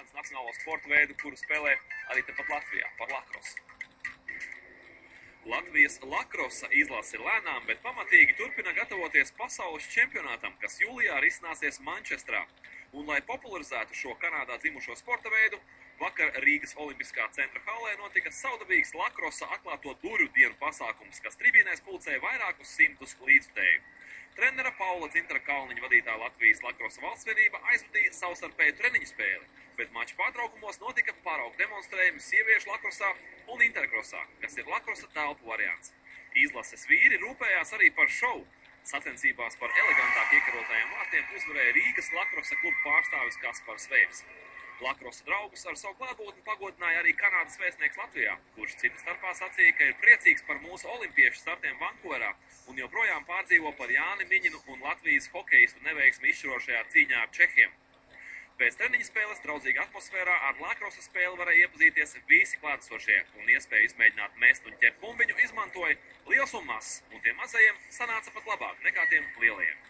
interesants nacionālo sporta veidu, kuru spēlē arī tepat Latvijā, par lakrosu. Latvijas lakrosa izlase lēnām, bet pamatīgi turpina gatavoties pasaules čempionātam, kas jūlijā risināsies Mančestrā. Un, lai popularizētu šo Kanādā dzimušo sporta veidu, vakar Rīgas Olimpiskā centra hallē notika saudabīgs lakrosa atklāto durvju dienu pasākums, kas tribīnēs pulcēja vairākus simtus līdzutēju. Trenera Paula Dzintara Kalniņa vadītā Latvijas lakrosa valstsvienība aizvadīja savstarpēju treniņu spēli, bet maču pārtraukumos notika paraugu demonstrējumi sieviešu lakrosā un interkrosā, kas ir lakrosa telpu variants. Izlases vīri rūpējās arī par šovu. Sacensībās par elegantāk iekarotajiem vārtiem uzvarēja Rīgas lakrosa kluba pārstāvis Kaspars Vērs. Lakrosa draugus ar savu klātbūtni pagodināja arī Kanādas vēstnieks Latvijā, kurš cita starpā sacīja, ka ir priecīgs par mūsu olimpiešu startiem Vankūverā un joprojām pārdzīvo par Jāni Miņinu un Latvijas hokeistu neveiksmi izšķirošajā cīņā ar Čehiem. Pēc treniņa spēles draudzīga atmosfērā ar lakrosa spēli varēja iepazīties visi klātesošie, un iespēju izmēģināt mest un ķert bumbiņu izmantoja liels un mazs, un tiem mazajiem sanāca pat labāk nekā tiem lielajiem.